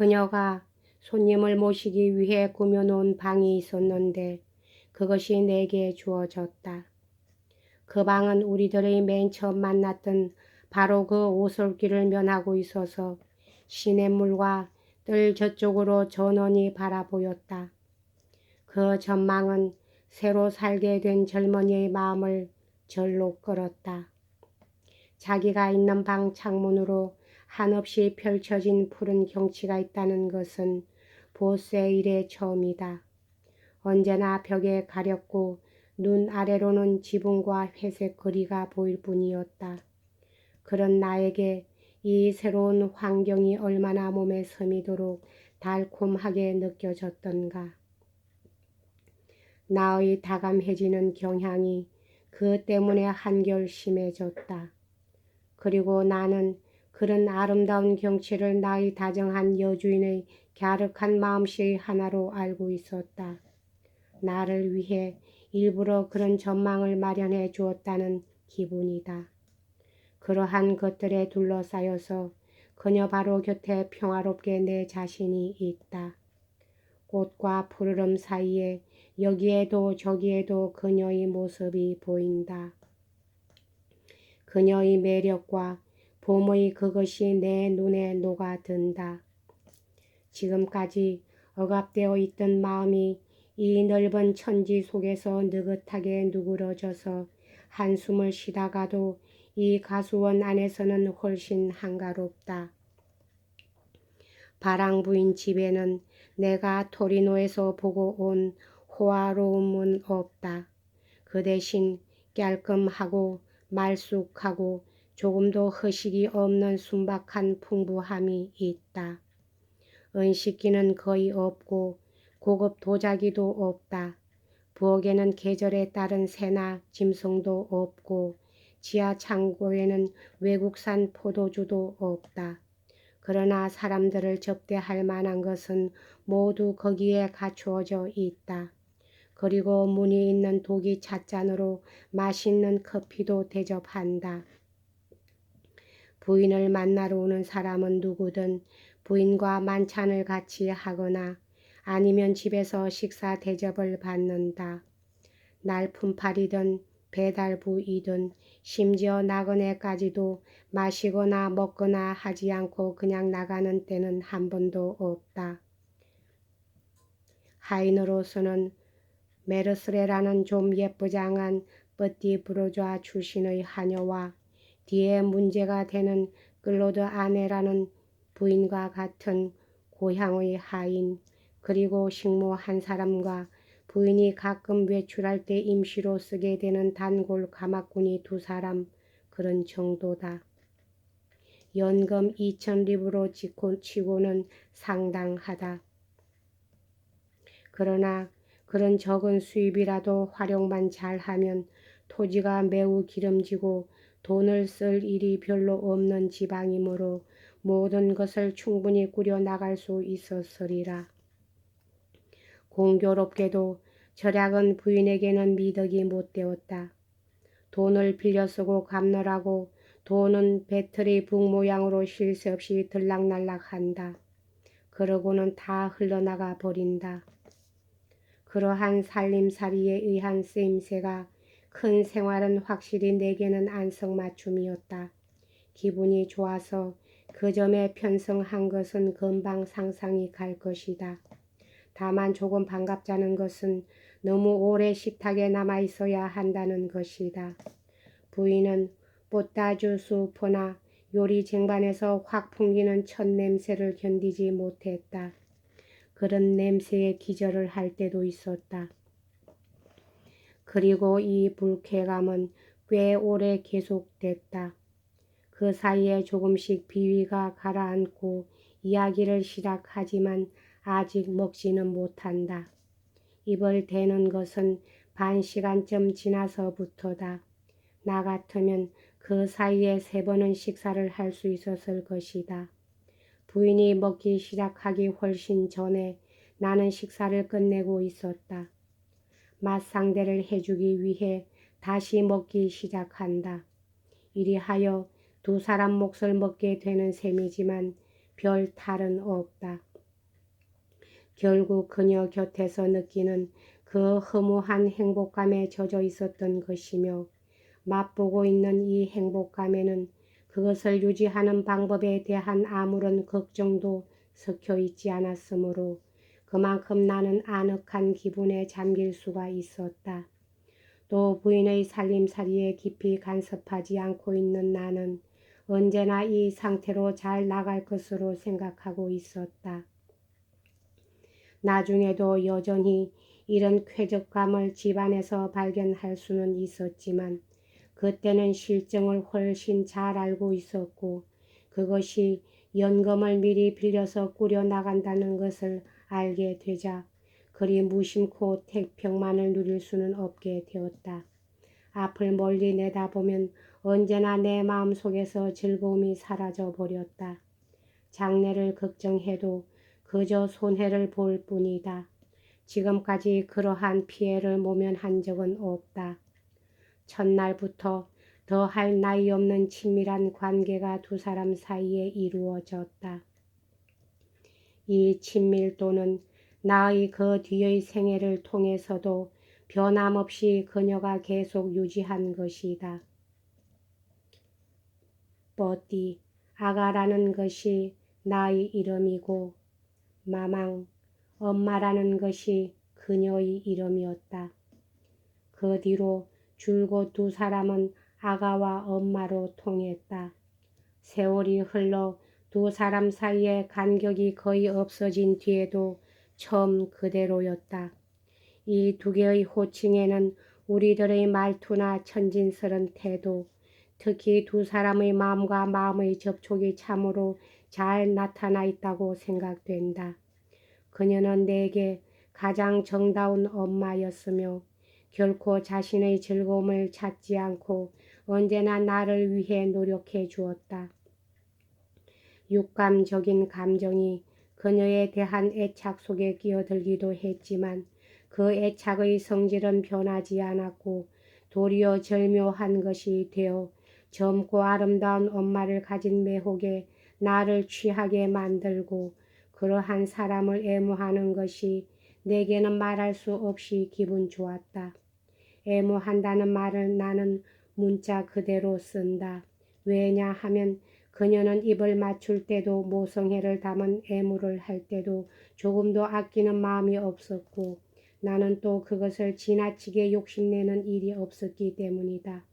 그녀가 손님을 모시기 위해 꾸며놓은 방이 있었는데 그것이 내게 주어졌다. 그 방은 우리들의 맨 처음 만났던 바로 그 오솔길을 면하고 있어서 시냇물과 뜰 저쪽으로 전원이 바라보였다. 그 전망은 새로 살게 된 젊은이의 마음을 절로 끌었다. 자기가 있는 방 창문으로 한없이 펼쳐진 푸른 경치가 있다는 것은 보세 일의 처음이다. 언제나 벽에 가렵고 눈 아래로는 지붕과 회색 거리가 보일 뿐이었다. 그런 나에게 이 새로운 환경이 얼마나 몸에 스미도록 달콤하게 느껴졌던가. 나의 다감해지는 경향이 그 때문에 한결 심해졌다. 그리고 나는 그런 아름다운 경치를 나의 다정한 여주인의 갸륵한 마음씨의 하나로 알고 있었다. 나를 위해 일부러 그런 전망을 마련해 주었다는 기분이다. 그러한 것들에 둘러싸여서 그녀 바로 곁에 평화롭게 내 자신이 있다. 꽃과 푸르름 사이에 여기에도 저기에도 그녀의 모습이 보인다. 그녀의 매력과 봄의 그것이 내 눈에 녹아든다. 지금까지 억압되어 있던 마음이 이 넓은 천지 속에서 느긋하게 누그러져서 한숨을 쉬다가도 이 가수원 안에서는 훨씬 한가롭다. 바랑부인 집에는 내가 토리노에서 보고 온 호화로움은 없다. 그 대신 깔끔하고 말쑥하고 조금도 허식이 없는 순박한 풍부함이 있다. 은식기는 거의 없고 고급 도자기도 없다. 부엌에는 계절에 따른 새나 짐승도 없고 지하 창고에는 외국산 포도주도 없다. 그러나 사람들을 접대할 만한 것은 모두 거기에 갖추어져 있다. 그리고 문이 있는 독이 찻잔으로 맛있는 커피도 대접한다. 부인을 만나러 오는 사람은 누구든 부인과 만찬을 같이 하거나 아니면 집에서 식사 대접을 받는다. 날품팔이든 배달부이든 심지어 나그네까지도 마시거나 먹거나 하지 않고 그냥 나가는 때는 한 번도 없다. 하인으로서는 메르스레라는 좀 예쁘장한 뻗디 브루좌 출신의 하녀와 뒤에 문제가 되는 클로드 아네라는 부인과 같은 고향의 하인, 그리고 식모 한 사람과 부인이 가끔 외출할 때 임시로 쓰게 되는 단골 가마꾼이 두 사람, 그런 정도다. 연금 2,000리브로 치고는 상당하다. 그러나 그런 적은 수입이라도 활용만 잘하면 토지가 매우 기름지고 돈을 쓸 일이 별로 없는 지방이므로 모든 것을 충분히 꾸려나갈 수 있었으리라. 공교롭게도 절약은 부인에게는 미덕이 못되었다. 돈을 빌려 쓰고 갚느라고 돈은 배틀의 북 모양으로 쉴 새 없이 들락날락한다. 그러고는 다 흘러나가 버린다. 그러한 살림살이에 의한 쓰임새가 큰 생활은 확실히 내게는 안성맞춤이었다. 기분이 좋아서 그 점에 편성한 것은 금방 상상이 갈 것이다. 다만 조금 반갑자는 것은 너무 오래 식탁에 남아있어야 한다는 것이다. 부인은 뽀따주 수퍼나 요리 쟁반에서 확 풍기는 첫 냄새를 견디지 못했다. 그런 냄새에 기절을 할 때도 있었다. 그리고 이 불쾌감은 꽤 오래 계속됐다. 그 사이에 조금씩 비위가 가라앉고 이야기를 시작하지만 아직 먹지는 못한다. 입을 대는 것은 반 시간쯤 지나서부터다. 나 같으면 그 사이에 3번은 식사를 할 수 있었을 것이다. 부인이 먹기 시작하기 훨씬 전에 나는 식사를 끝내고 있었다. 맛상대를 해주기 위해 다시 먹기 시작한다. 이리하여 두 사람 몫을 먹게 되는 셈이지만 별 탈은 없다. 결국 그녀 곁에서 느끼는 그 허무한 행복감에 젖어 있었던 것이며 맛보고 있는 이 행복감에는 그것을 유지하는 방법에 대한 아무런 걱정도 섞여 있지 않았으므로 그만큼 나는 아늑한 기분에 잠길 수가 있었다. 또 부인의 살림살이에 깊이 간섭하지 않고 있는 나는 언제나 이 상태로 잘 나갈 것으로 생각하고 있었다. 나중에도 여전히 이런 쾌적감을 집안에서 발견할 수는 있었지만 그때는 실정을 훨씬 잘 알고 있었고 그것이 연금을 미리 빌려서 꾸려 나간다는 것을 알게 되자 그리 무심코 태평만을 누릴 수는 없게 되었다. 앞을 멀리 내다보면 언제나 내 마음속에서 즐거움이 사라져 버렸다. 장래를 걱정해도 그저 손해를 볼 뿐이다. 지금까지 그러한 피해를 모면한 적은 없다. 첫날부터 더할 나위 없는 친밀한 관계가 두 사람 사이에 이루어졌다. 이 친밀도는 나의 그 뒤의 생애를 통해서도 변함없이 그녀가 계속 유지한 것이다. 뻗디, 아가라는 것이 나의 이름이고 마망, 엄마라는 것이 그녀의 이름이었다. 그 뒤로 줄곧 두 사람은 아가와 엄마로 통했다. 세월이 흘러 두 사람 사이의 간격이 거의 없어진 뒤에도 처음 그대로였다. 이 두 개의 호칭에는 우리들의 말투나 천진스런 태도, 특히 두 사람의 마음과 마음의 접촉이 참으로 잘 나타나 있다고 생각된다. 그녀는 내게 가장 정다운 엄마였으며 결코 자신의 즐거움을 찾지 않고 언제나 나를 위해 노력해 주었다. 육감적인 감정이 그녀에 대한 애착 속에 끼어들기도 했지만 그 애착의 성질은 변하지 않았고 도리어 절묘한 것이 되어 젊고 아름다운 엄마를 가진 매혹에 나를 취하게 만들고 그러한 사람을 애무하는 것이 내게는 말할 수 없이 기분 좋았다. 애무한다는 말을 나는 문자 그대로 쓴다. 왜냐하면 그녀는 입을 맞출 때도 모성애를 담은 애무를 할 때도 조금도 아끼는 마음이 없었고 나는 또 그것을 지나치게 욕심내는 일이 없었기 때문이다.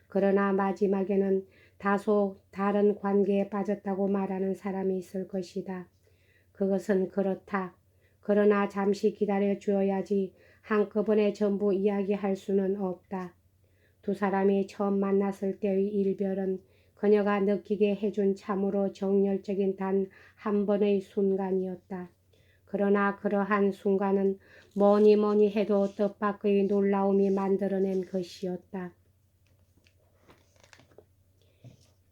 그러나 마지막에는 다소 다른 관계에 빠졌다고 말하는 사람이 있을 것이다. 그것은 그렇다. 그러나 잠시 기다려 주어야지 한꺼번에 전부 이야기할 수는 없다. 두 사람이 처음 만났을 때의 일별은 그녀가 느끼게 해준 참으로 정열적인 단 한 번의 순간이었다. 그러나 그러한 순간은 뭐니 해도 뜻밖의 놀라움이 만들어낸 것이었다.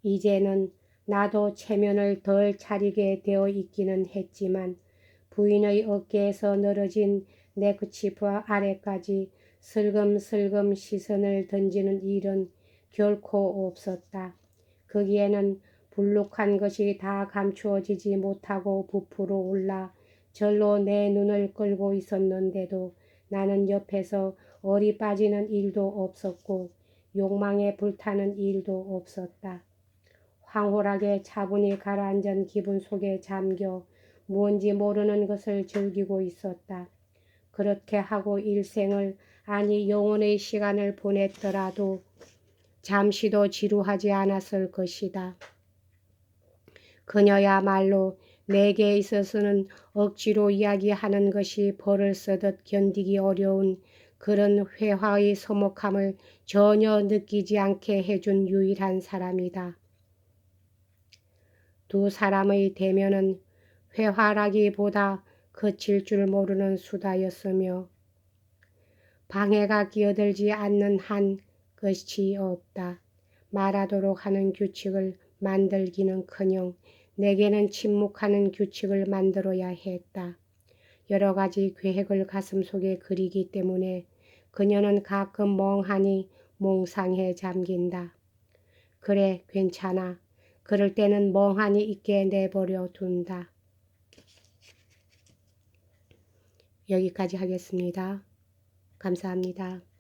이제는 나도 체면을 덜 차리게 되어 있기는 했지만 부인의 어깨에서 늘어진 네크치프 아래까지 슬금슬금 시선을 던지는 일은 결코 없었다. 거기에는 불룩한 것이 다 감추어지지 못하고 부풀어 올라 절로 내 눈을 끌고 있었는데도 나는 옆에서 얼이 빠지는 일도 없었고 욕망에 불타는 일도 없었다. 황홀하게 차분히 가라앉은 기분 속에 잠겨 뭔지 모르는 것을 즐기고 있었다. 그렇게 하고 일생을 아니 영혼의 시간을 보냈더라도 잠시도 지루하지 않았을 것이다. 그녀야말로 내게 있어서는 억지로 이야기하는 것이 벌을 쓰듯 견디기 어려운 그런 회화의 서먹함을 전혀 느끼지 않게 해준 유일한 사람이다. 두 사람의 대면은 회화라기보다 그칠 줄 모르는 수다였으며 방해가 끼어들지 않는 한 것이 없다. 말하도록 하는 규칙을 만들기는커녕 내게는 침묵하는 규칙을 만들어야 했다. 여러 가지 계획을 가슴속에 그리기 때문에 그녀는 가끔 멍하니 몽상에 잠긴다. 그래, 괜찮아. 그럴 때는 멍하니 있게 내버려 둔다. 여기까지 하겠습니다. 감사합니다.